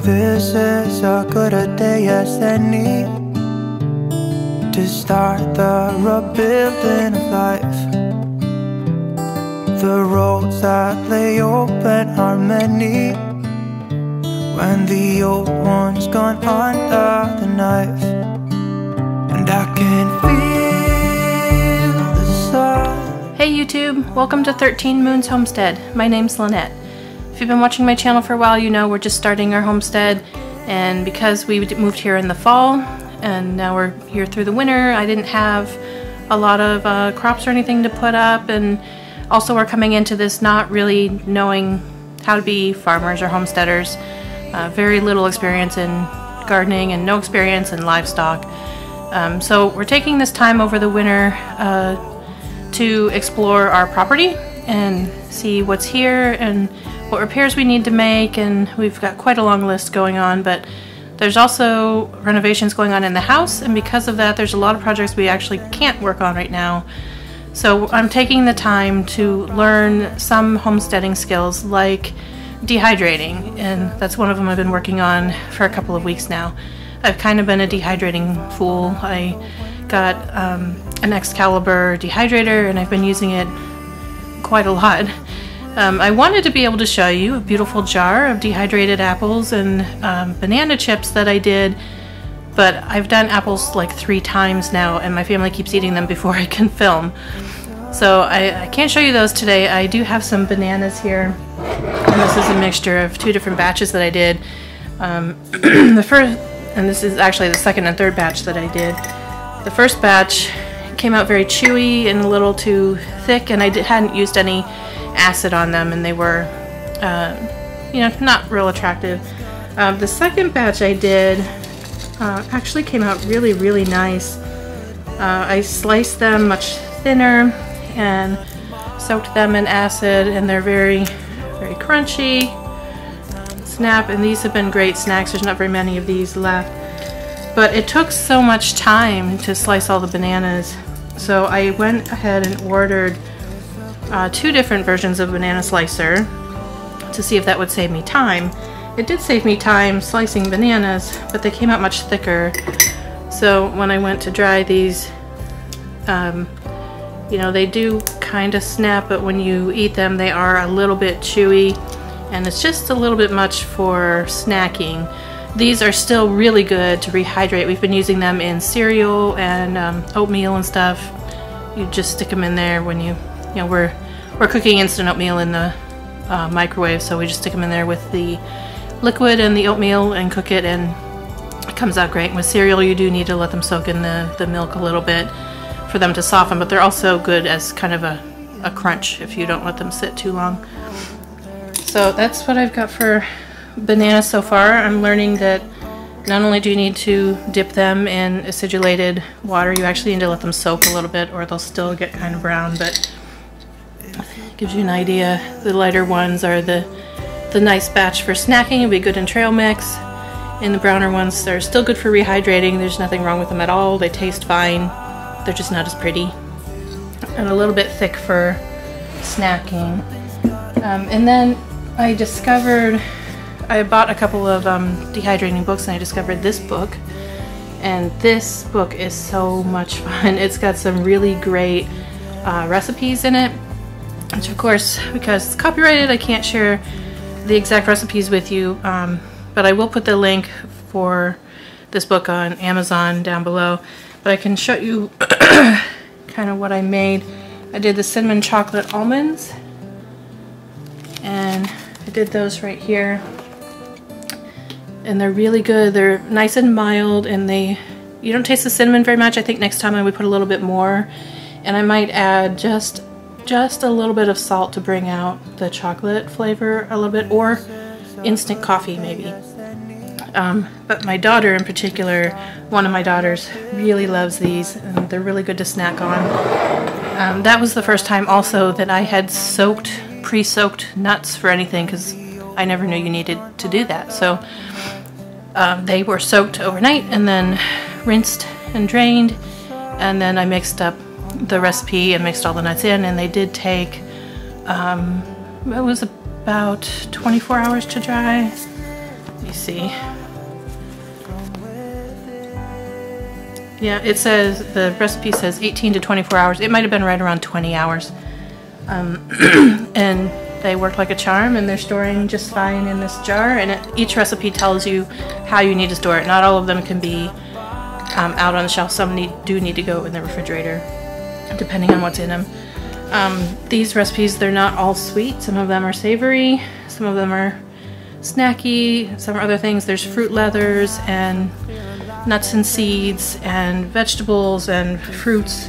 This is as good a day as any to start the rebuilding of life. The roads that lay open are many when the old one's gone under the knife. And I can feel the sun. Hey YouTube, welcome to 13 Moons Homestead. My name's Lynette. If you've been watching my channel for a while, you know we're just starting our homestead, and because we moved here in the fall and now we're here through the winter, I didn't have a lot of crops or anything to put up, and also we're coming into this not really knowing how to be farmers or homesteaders. Very little experience in gardening and no experience in livestock. So we're taking this time over the winter to explore our property and see what's here and what repairs we need to make, and we've got quite a long list going on, but there's also renovations going on in the house, and because of that there's a lot of projects we actually can't work on right now. So I'm taking the time to learn some homesteading skills like dehydrating, and that's one of them I've been working on for a couple of weeks now. I've kind of been a dehydrating fool. I got an Excalibur dehydrator and I've been using it quite a lot. I wanted to be able to show you a beautiful jar of dehydrated apples and banana chips that I did, but I've done apples like 3 times now and my family keeps eating them before I can film. So I can't show you those today. I do have some bananas here, and this is a mixture of 2 different batches that I did. The first, and this is actually the second and third batch that I did. The first batch came out very chewy and a little too thick, and I hadn't used any acid on them, and they were you know, not real attractive. The second batch I did actually came out really nice. I sliced them much thinner and soaked them in acid, and they're very crunchy. Snap, and these have been great snacks. There's not very many of these left, but it took so much time to slice all the bananas, so I went ahead and ordered 2 different versions of banana slicer to see if that would save me time. It did save me time slicing bananas, but they came out much thicker. So when I went to dry these, you know, they do kind of snap, but when you eat them they are a little bit chewy, and it's just a little bit much for snacking. These are still really good to rehydrate. We've been using them in cereal and oatmeal and stuff. You just stick them in there when you know, we're cooking instant oatmeal in the microwave, so we just stick them in there with the liquid and the oatmeal and cook it, and it comes out great. With cereal you do need to let them soak in the milk a little bit for them to soften, but they're also good as kind of a crunch if you don't let them sit too long. So that's what I've got for bananas so far. I'm learning that not only do you need to dip them in acidulated water, you actually need to let them soak a little bit or they'll still get kind of brown, but it gives you an idea. The lighter ones are the nice batch for snacking. It'll be good in trail mix. And the browner ones, they're still good for rehydrating. There's nothing wrong with them at all. They taste fine. They're just not as pretty. And a little bit thick for snacking. And then I discovered, I bought a couple of dehydrating books, and I discovered this book. And this book is so much fun. It's got some really great recipes in it, which of course, because it's copyrighted, I can't share the exact recipes with you, but I will put the link for this book on Amazon down below. But I can show you kind of what I made. I did the cinnamon chocolate almonds, and I did those right here, and they're really good. They're nice and mild, and you don't taste the cinnamon very much. I think next time I would put a little bit more, and I might add just a little bit of salt to bring out the chocolate flavor a little bit, or instant coffee maybe. But my daughter in particular, one of my daughters, really loves these, and they're really good to snack on. That was the first time also that I had pre-soaked nuts for anything, because I never knew you needed to do that. So they were soaked overnight and then rinsed and drained, and then I mixed up the recipe and mixed all the nuts in, and they did take it was about 24 hours to dry. Let me me see. Yeah, it says, the recipe says 18 to 24 hours. It might have been right around 20 hours. And they work like a charm, and they're storing just fine in this jar. And each recipe tells you how you need to store it. Not all of them can be out on the shelf. Some do need to go in the refrigerator, depending on what's in them. These recipes, they're not all sweet. Some of them are savory, some of them are snacky, some are other things. There's fruit leathers and nuts and seeds and vegetables and fruits,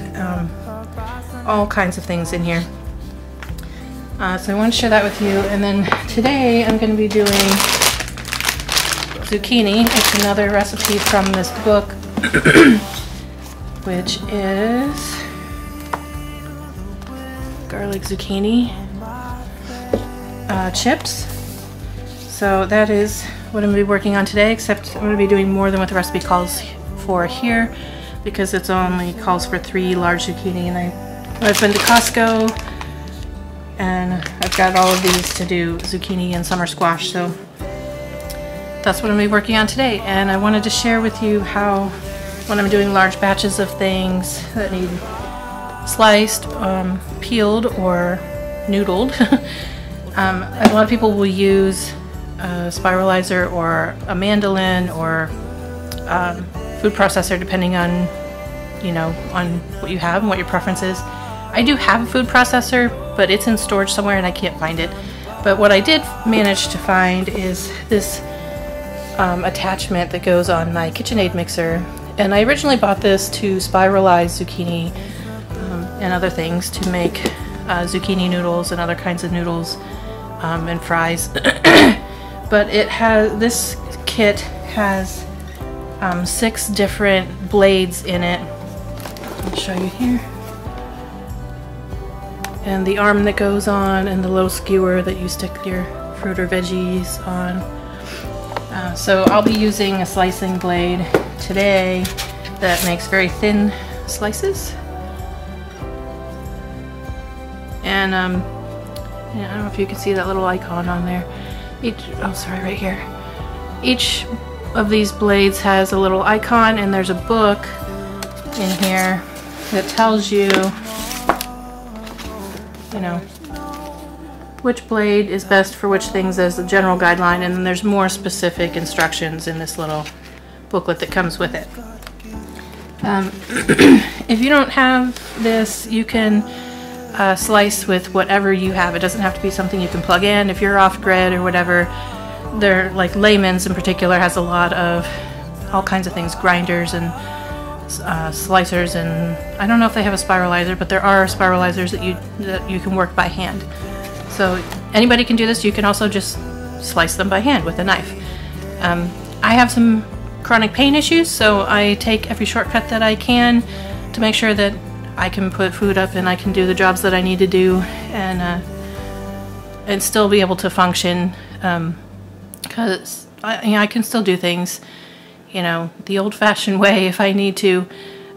all kinds of things in here. So I want to share that with you. And then today I'm going to be doing zucchini. It's another recipe from this book, which is garlic zucchini chips. So that is what I'm going to be working on today, except I'm going to be doing more than what the recipe calls for here, because it's only calls for 3 large zucchini. And I've been to Costco, and I've got all of these to do zucchini and summer squash, so that's what I'm going to be working on today. And I wanted to share with you how, when I'm doing large batches of things that need sliced, peeled, or noodled, a lot of people will use a spiralizer or a mandolin or food processor, depending on, on what you have and what your preference is. I do have a food processor, but it's in storage somewhere and I can't find it. But what I did manage to find is this attachment that goes on my KitchenAid mixer. And I originally bought this to spiralize zucchini and other things, to make zucchini noodles and other kinds of noodles and fries. But this kit has 6 different blades in it. I'll show you here. And the arm that goes on, and the little skewer that you stick your fruit or veggies on. So I'll be using a slicing blade today that makes very thin slices. And I don't know if you can see that little icon on there. Right here. Each of these blades has a little icon, and there's a book in here that tells you, which blade is best for which things as a general guideline, and then there's more specific instructions in this little booklet that comes with it. If you don't have this, you can slice with whatever you have. It doesn't have to be something you can plug in. If you're off grid or whatever, they're like Layman's in particular has a lot of all kinds of things, grinders and slicers, and I don't know if they have a spiralizer, but there are spiralizers that you can work by hand. So anybody can do this. You can also just slice them by hand with a knife. I have some chronic pain issues, so I take every shortcut that I can to make sure that I can put food up and I can do the jobs that I need to do, and still be able to function, because I can still do things, the old-fashioned way if I need to.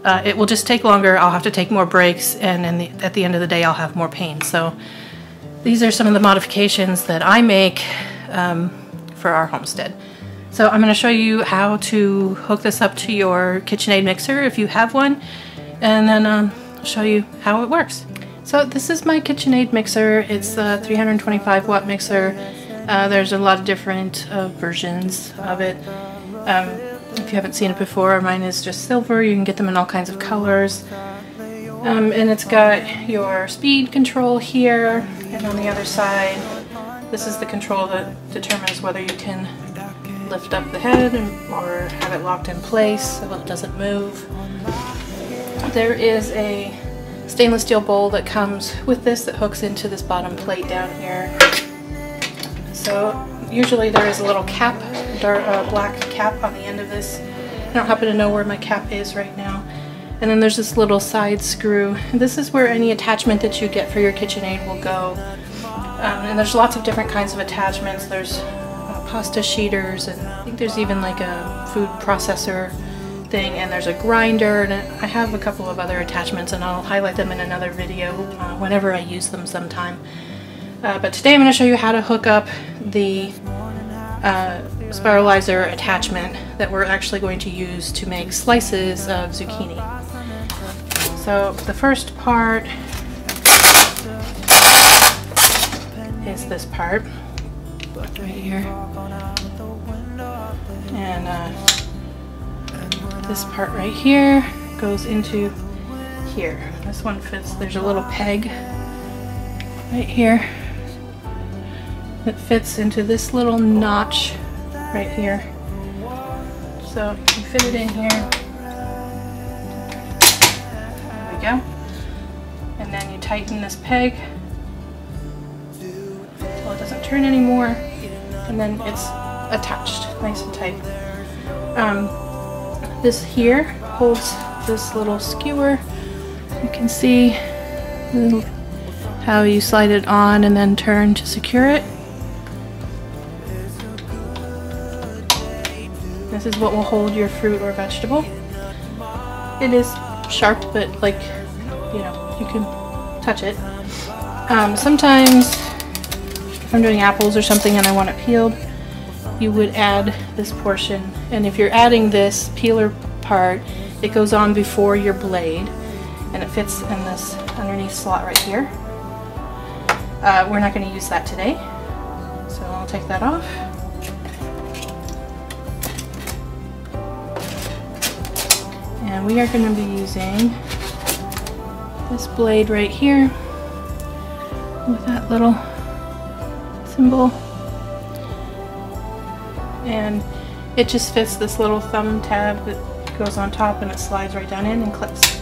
It will just take longer. I'll have to take more breaks, and at the end of the day I'll have more pain. So these are some of the modifications that I make for our homestead. So I'm going to show you how to hook this up to your KitchenAid mixer if you have one, and then I'll show you how it works. So this is my KitchenAid mixer. It's a 325 watt mixer. There's a lot of different versions of it. If you haven't seen it before, mine is just silver. You can get them in all kinds of colors. And it's got your speed control here, and on the other side, this is the control that determines whether you can lift up the head or have it locked in place so it doesn't move. There is a stainless steel bowl that comes with this that hooks into this bottom plate down here. So usually there is a little cap, black cap on the end of this. I don't happen to know where my cap is right now. And then there's this little side screw. This is where any attachment that you get for your KitchenAid will go. And there's lots of different kinds of attachments. There's pasta sheeters, and I think there's even like a food processor thing, and there's a grinder, and I have a couple of other attachments, and I'll highlight them in another video whenever I use them sometime. But today I'm going to show you how to hook up the Spiralizer attachment that we're actually going to use to make slices of zucchini. So the first part is this part right here, and this part right here goes into here. This one fits, there's a little peg right here that fits into this little notch right here. So you fit it in here. There we go. And then you tighten this peg until it doesn't turn anymore, and then it's attached nice and tight. This here holds this little skewer. You can see how you slide it on and then turn to secure it. This is what will hold your fruit or vegetable. It is sharp, but like, you know, you can touch it. Sometimes if I'm doing apples or something and I want it peeled, you would add this portion, and if you're adding this peeler part, it goes on before your blade and it fits in this underneath slot right here. We're not going to use that today, so I'll take that off. And we are going to be using this blade right here with that little symbol, and it just fits this little thumb tab that goes on top, and it slides right down in and clips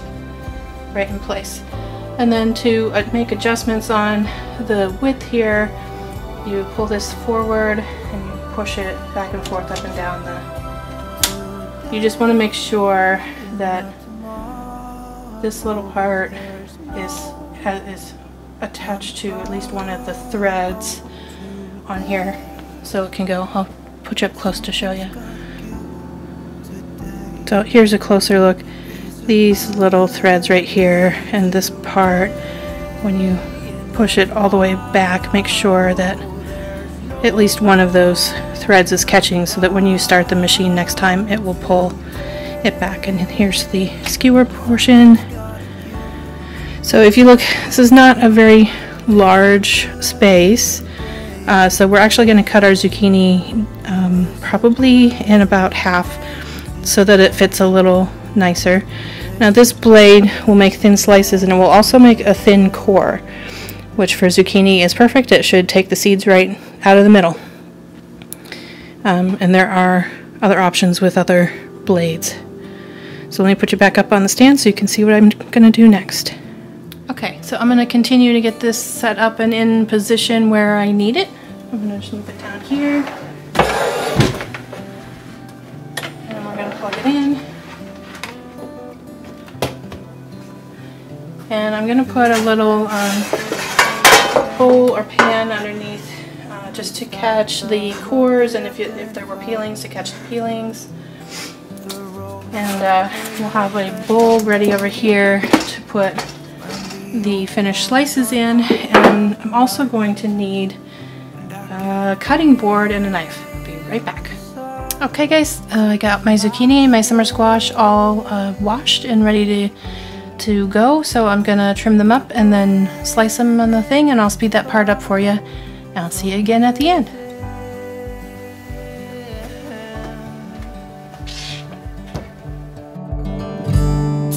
right in place. And then to make adjustments on the width here, you pull this forward and you push it back and forth, up and down. You just want to make sure that this little part is attached to at least one of the threads on here, so it can go. I'll put you up close to show you. So here's a closer look. These little threads right here and this part, when you push it all the way back, make sure that at least one of those threads is catching, so that when you start the machine next time, it will pull it back. And here's the skewer portion. So if you look, this is not a very large space, so we're actually going to cut our zucchini probably in about half, so that it fits a little nicer. Now this blade will make thin slices, and it will also make a thin core, which for zucchini is perfect. It should take the seeds right out of the middle. And there are other options with other blades. So let me put you back up on the stand so you can see what I'm going to do next. Okay, so I'm going to continue to get this set up and in position where I need it. I'm going to just move it down here. And we're going to plug it in. And I'm going to put a little bowl or pan underneath just to catch the cores, and if there were peelings, to catch the peelings. And we'll have a bowl ready over here to put the finished slices in, and I'm also going to need a cutting board and a knife. I'll be right back. Okay guys, I got my zucchini and my summer squash all washed and ready to go, so I'm gonna trim them up and then slice them on the thing, and I'll speed that part up for you, and I'll see you again at the end.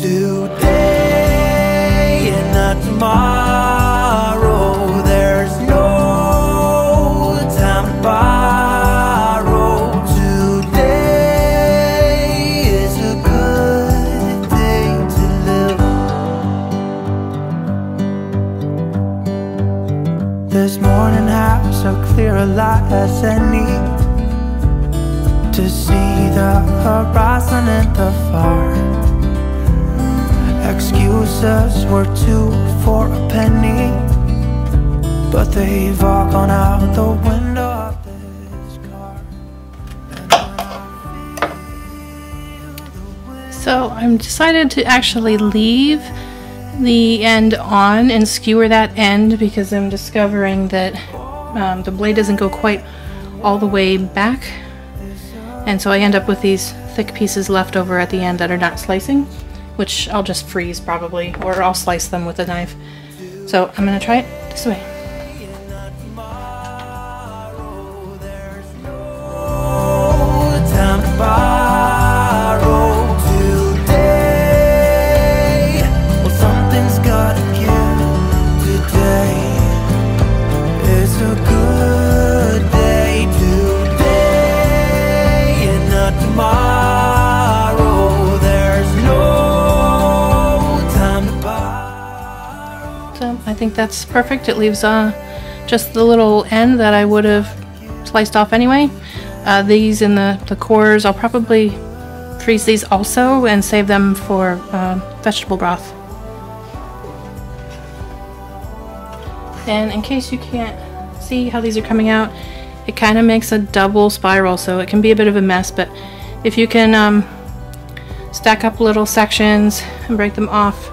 Today and not tomorrow, there's no time to borrow. Today is a good day to live. This morning has so clear a light as any, to see the horizon and the far. Excuses were 2 for a penny, but they've all gone out the window of this car. So I'm decided to actually leave the end on and skewer that end, because I'm discovering that the blade doesn't go quite all the way back And so I end up with these thick pieces left over at the end that are not slicing, which I'll just freeze probably, or I'll slice them with a knife. So I'm gonna try it this way. I think that's perfect. It leaves just the little end that I would have sliced off anyway. These in the cores, I'll probably freeze these also and save them for vegetable broth. And in case you can't see how these are coming out, it kind of makes a double spiral, so it can be a bit of a mess, but if you can stack up little sections and break them off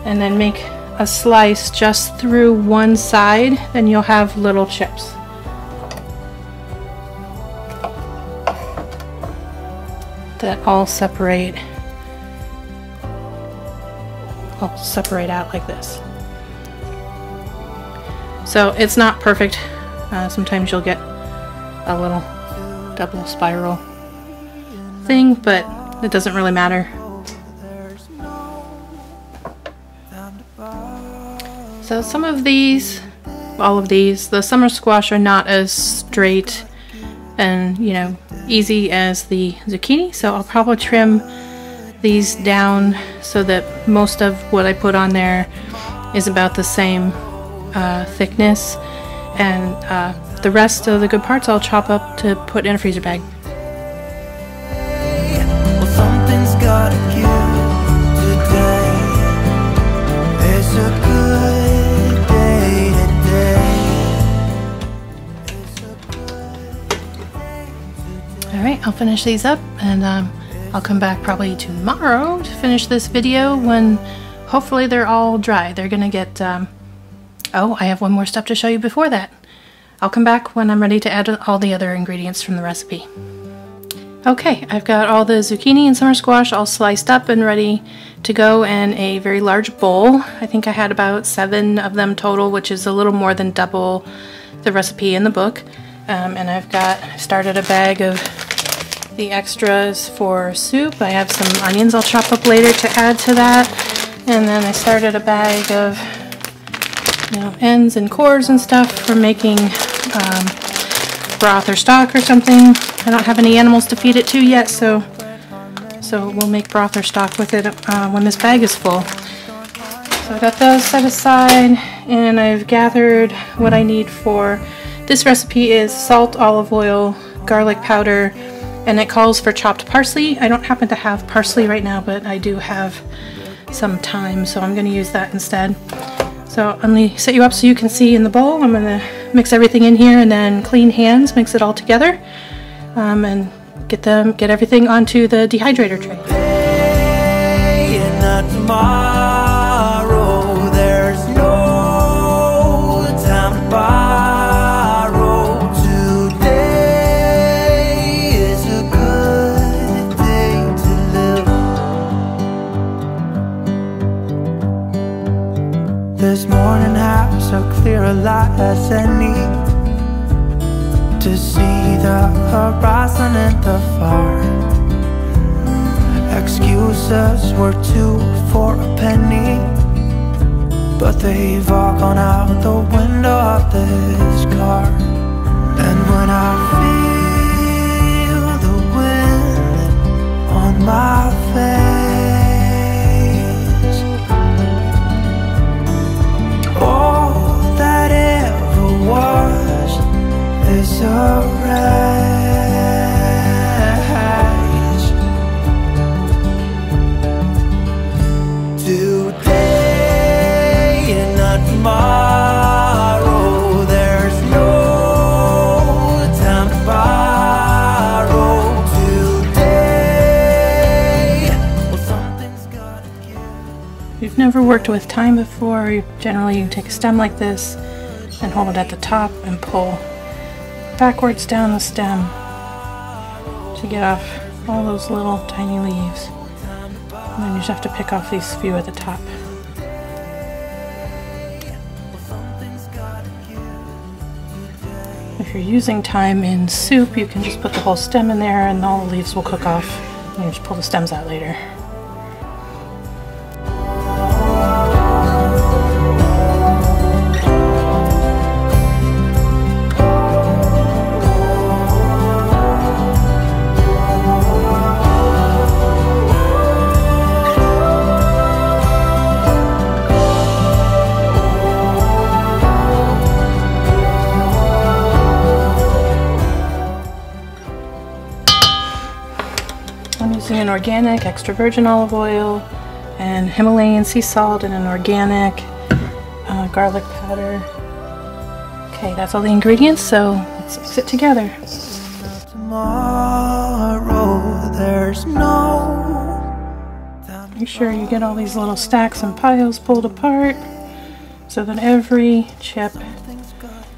and then make a slice just through one side, then you'll have little chips. That all separate. I'll separate out like this. So it's not perfect. Sometimes you'll get a little double spiral thing, but it doesn't really matter. So some of these, all of these, the summer squash are not as straight and, you know, easy as the zucchini, so I'll probably trim these down so that most of what I put on there is about the same thickness, and the rest of the good parts I'll chop up to put in a freezer bag. Well, something's gotta give today. It's a good day today. Alright, I'll finish these up, and I'll come back probably tomorrow to finish this video when hopefully they're all dry. They're gonna get, oh, I have one more step to show you before that. I'll come back when I'm ready to add all the other ingredients from the recipe. Okay, I've got all the zucchini and summer squash all sliced up and ready to go in a very large bowl. I think I had about 7 of them total, which is a little more than double the recipe in the book. And I've started a bag of the extras for soup. I have some onions I'll chop up later to add to that. And then I started a bag of, you know, ends and cores and stuff for making broth or stock or something. I don't have any animals to feed it to yet, so we'll make broth or stock with it when this bag is full. So I got those set aside, and I've gathered what I need for this recipe is salt, olive oil, garlic powder, and it calls for chopped parsley. I don't happen to have parsley right now, but I do have some thyme, so I'm going to use that instead. So I'm going to set you up so you can see in the bowl. I'm going to mix everything in here and then clean hands, mix it all together, and get everything onto the dehydrator tray. Today and not tomorrow, there's no time to borrow. Today is a good day to live. This morning has so clear a light as any to see the horizon in the far. Excuses were 2 for a penny, but they've all gone out the window of this car. And when I feel the wind on my face, all that ever was is a race. Today and not tomorrow, there's no time to borrow. Today, well, something's gotta give. If you've never worked with thyme before, generally you take a stem like this and hold it at the top and pull backwards down the stem, to get off all those little tiny leaves. And then you just have to pick off these few at the top. If you're using thyme in soup, you can just put the whole stem in there and all the leaves will cook off. And you just pull the stems out later. An organic extra virgin olive oil and Himalayan sea salt and an organic garlic powder. Okay, that's all the ingredients, so let's mix it together. Tomorrow, there's no... Make sure you get all these little stacks and piles pulled apart so that every chip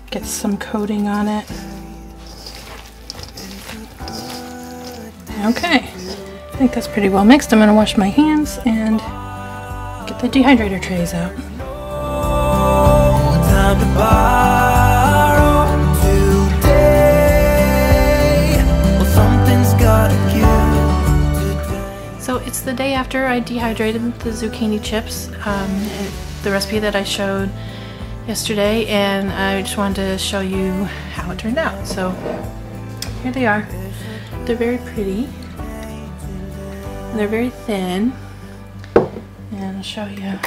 gets some coating on it. Okay. I think that's pretty well mixed. I'm going to wash my hands and get the dehydrator trays out. Time to borrow today. Well, something's gotta give today. So it's the day after I dehydrated the zucchini chips, the recipe that I showed yesterday, and I just wanted to show you how it turned out. So here they are. They're very pretty. They're very thin, and I'll show you.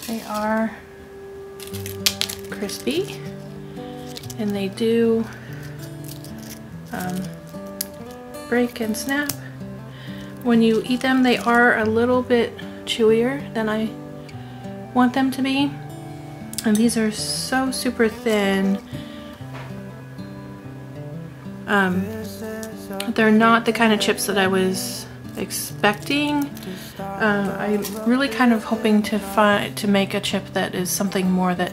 They are crispy, and they do break and snap. When you eat them, they are a little bit chewier than I want them to be, and these are so super thin. They're not the kind of chips that I was expecting. I'm really kind of hoping to make a chip that is something more that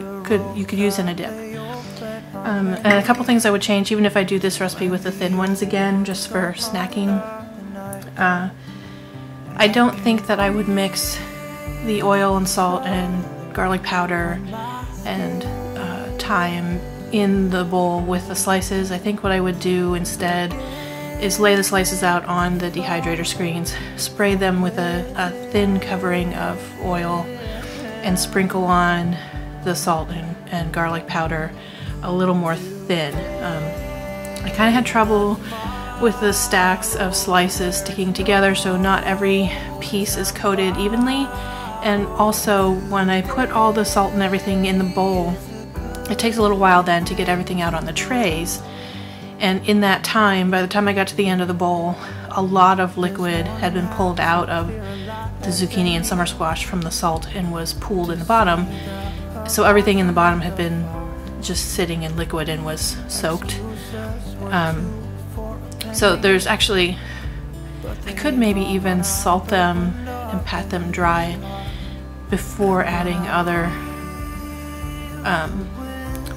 you could use in a dip. And a couple things I would change, even if I do this recipe with the thin ones again, just for snacking. I don't think that I would mix the oil and salt and garlic powder and thyme in the bowl with the slices. I think what I would do instead is lay the slices out on the dehydrator screens, spray them with a thin covering of oil, and sprinkle on the salt and garlic powder a little more thin. I kind of had trouble with the stacks of slices sticking together, so not every piece is coated evenly. And also, when I put all the salt and everything in the bowl, it takes a little while then to get everything out on the trays. And in that time, by the time I got to the end of the bowl, a lot of liquid had been pulled out of the zucchini and summer squash from the salt and was pooled in the bottom. So everything in the bottom had been just sitting in liquid and was soaked. So there's actually, I could maybe even salt them and pat them dry before adding other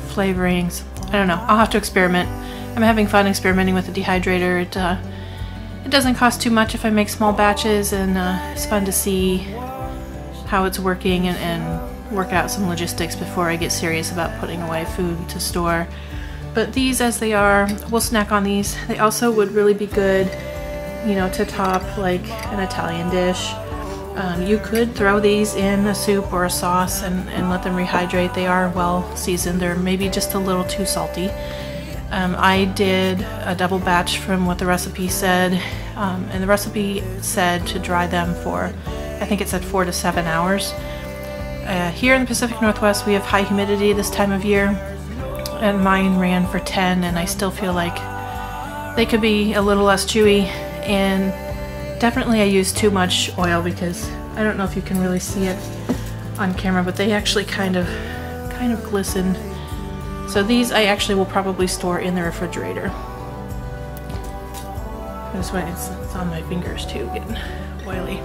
flavorings. I don't know, I'll have to experiment. I'm having fun experimenting with the dehydrator. It doesn't cost too much if I make small batches, and it's fun to see how it's working and work out some logistics before I get serious about putting away food to store. But these as they are, we'll snack on these. They also would really be good, you know, to top like an Italian dish. You could throw these in a soup or a sauce and let them rehydrate. They are well seasoned. They're maybe just a little too salty. I did a double batch from what the recipe said, and the recipe said to dry them for, I think it said 4 to 7 hours. Here in the Pacific Northwest, we have high humidity this time of year, and mine ran for 10, and I still feel like they could be a little less chewy. And definitely I used too much oil, because I don't know if you can really see it on camera, but they actually kind of glisten. So these I actually will probably store in the refrigerator. This way it's on my fingers too, getting oily.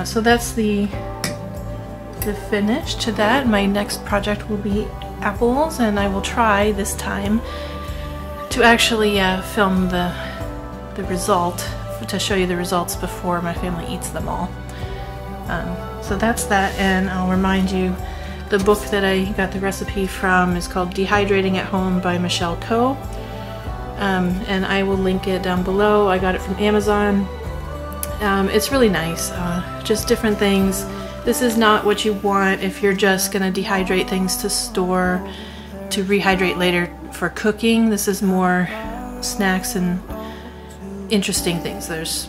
So that's the finish to that. My next project will be apples, and I will try this time to actually film the result, to show you the results before my family eats them all. So that's that, and I'll remind you, the book that I got the recipe from is called Dehydrating at Home by Keogh. And I will link it down below. I got it from Amazon. It's really nice, just different things. This is not what you want if you're just gonna dehydrate things to store to rehydrate later for cooking. This is more snacks and interesting things. There's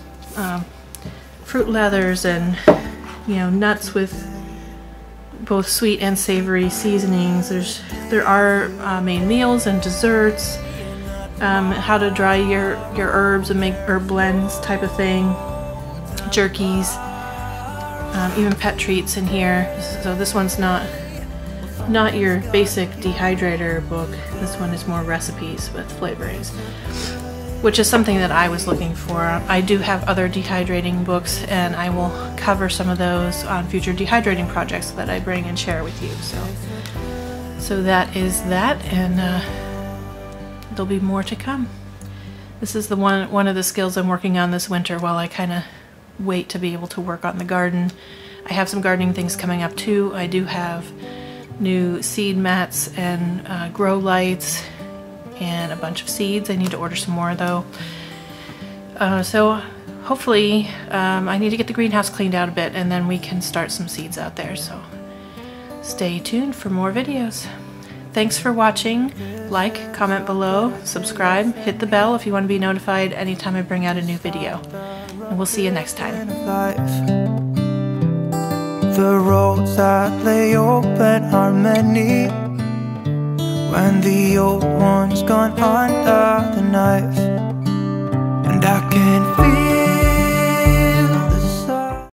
fruit leathers and, you know, nuts with both sweet and savory seasonings. There are main meals and desserts. How to dry your herbs and make herb blends type of thing. Jerkies. Even pet treats in here. So this one's not your basic dehydrator book. This one is more recipes with flavorings, which is something that I was looking for. I do have other dehydrating books, and I will cover some of those on future dehydrating projects that I bring and share with you. So that is that, and there'll be more to come. This is one of the skills I'm working on this winter while I kind of wait to be able to work on the garden. I have some gardening things coming up too. I do have new seed mats and grow lights and a bunch of seeds. I need to order some more though. So hopefully I need to get the greenhouse cleaned out a bit, and then we can start some seeds out there. So stay tuned for more videos. Thanks for watching. Like, comment below, subscribe, hit the bell if you want to be notified anytime I bring out a new video. And we'll see you next time. The roads that lay open are many when the old one's gone under the